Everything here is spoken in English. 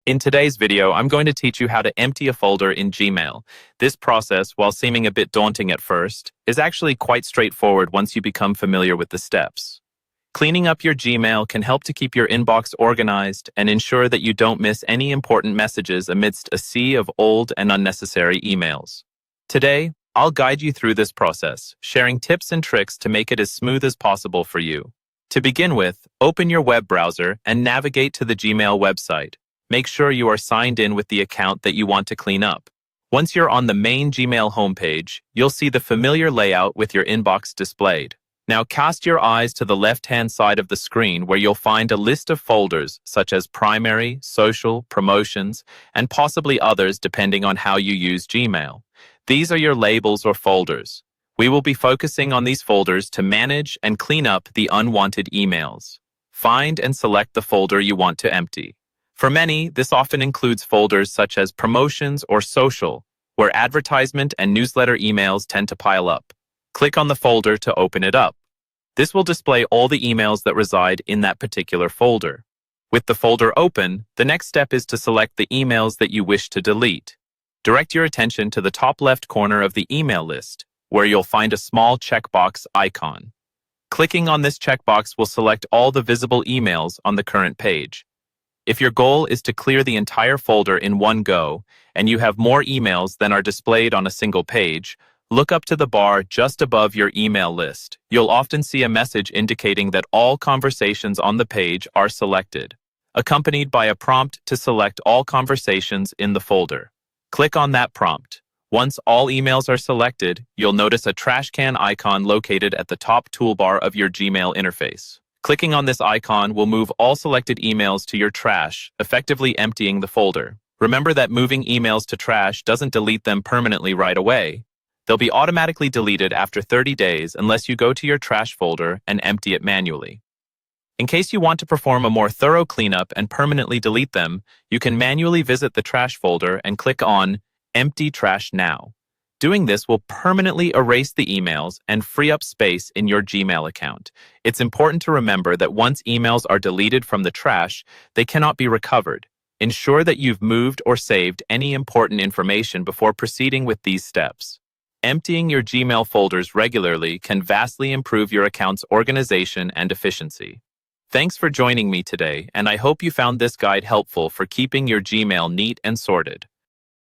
In today's video, I'm going to teach you how to empty a folder in Gmail. This process, while seeming a bit daunting at first, is actually quite straightforward once you become familiar with the steps. Cleaning up your Gmail can help to keep your inbox organized and ensure that you don't miss any important messages amidst a sea of old and unnecessary emails. Today, I'll guide you through this process, sharing tips and tricks to make it as smooth as possible for you. To begin with, open your web browser and navigate to the Gmail website. Make sure you are signed in with the account that you want to clean up. Once you're on the main Gmail homepage, you'll see the familiar layout with your inbox displayed. Now cast your eyes to the left-hand side of the screen where you'll find a list of folders such as primary, social, promotions, and possibly others depending on how you use Gmail. These are your labels or folders. We will be focusing on these folders to manage and clean up the unwanted emails. Find and select the folder you want to empty. For many, this often includes folders such as promotions or social, where advertisement and newsletter emails tend to pile up. Click on the folder to open it up. This will display all the emails that reside in that particular folder. With the folder open, the next step is to select the emails that you wish to delete. Direct your attention to the top left corner of the email list, where you'll find a small checkbox icon. Clicking on this checkbox will select all the visible emails on the current page. If your goal is to clear the entire folder in one go, and you have more emails than are displayed on a single page, look up to the bar just above your email list. You'll often see a message indicating that all conversations on the page are selected, accompanied by a prompt to select all conversations in the folder. Click on that prompt. Once all emails are selected, you'll notice a trash can icon located at the top toolbar of your Gmail interface. Clicking on this icon will move all selected emails to your trash, effectively emptying the folder. Remember that moving emails to trash doesn't delete them permanently right away. They'll be automatically deleted after 30 days unless you go to your trash folder and empty it manually. In case you want to perform a more thorough cleanup and permanently delete them, you can manually visit the trash folder and click on Empty Trash Now. Doing this will permanently erase the emails and free up space in your Gmail account. It's important to remember that once emails are deleted from the trash, they cannot be recovered. Ensure that you've moved or saved any important information before proceeding with these steps. Emptying your Gmail folders regularly can vastly improve your account's organization and efficiency. Thanks for joining me today, and I hope you found this guide helpful for keeping your Gmail neat and sorted.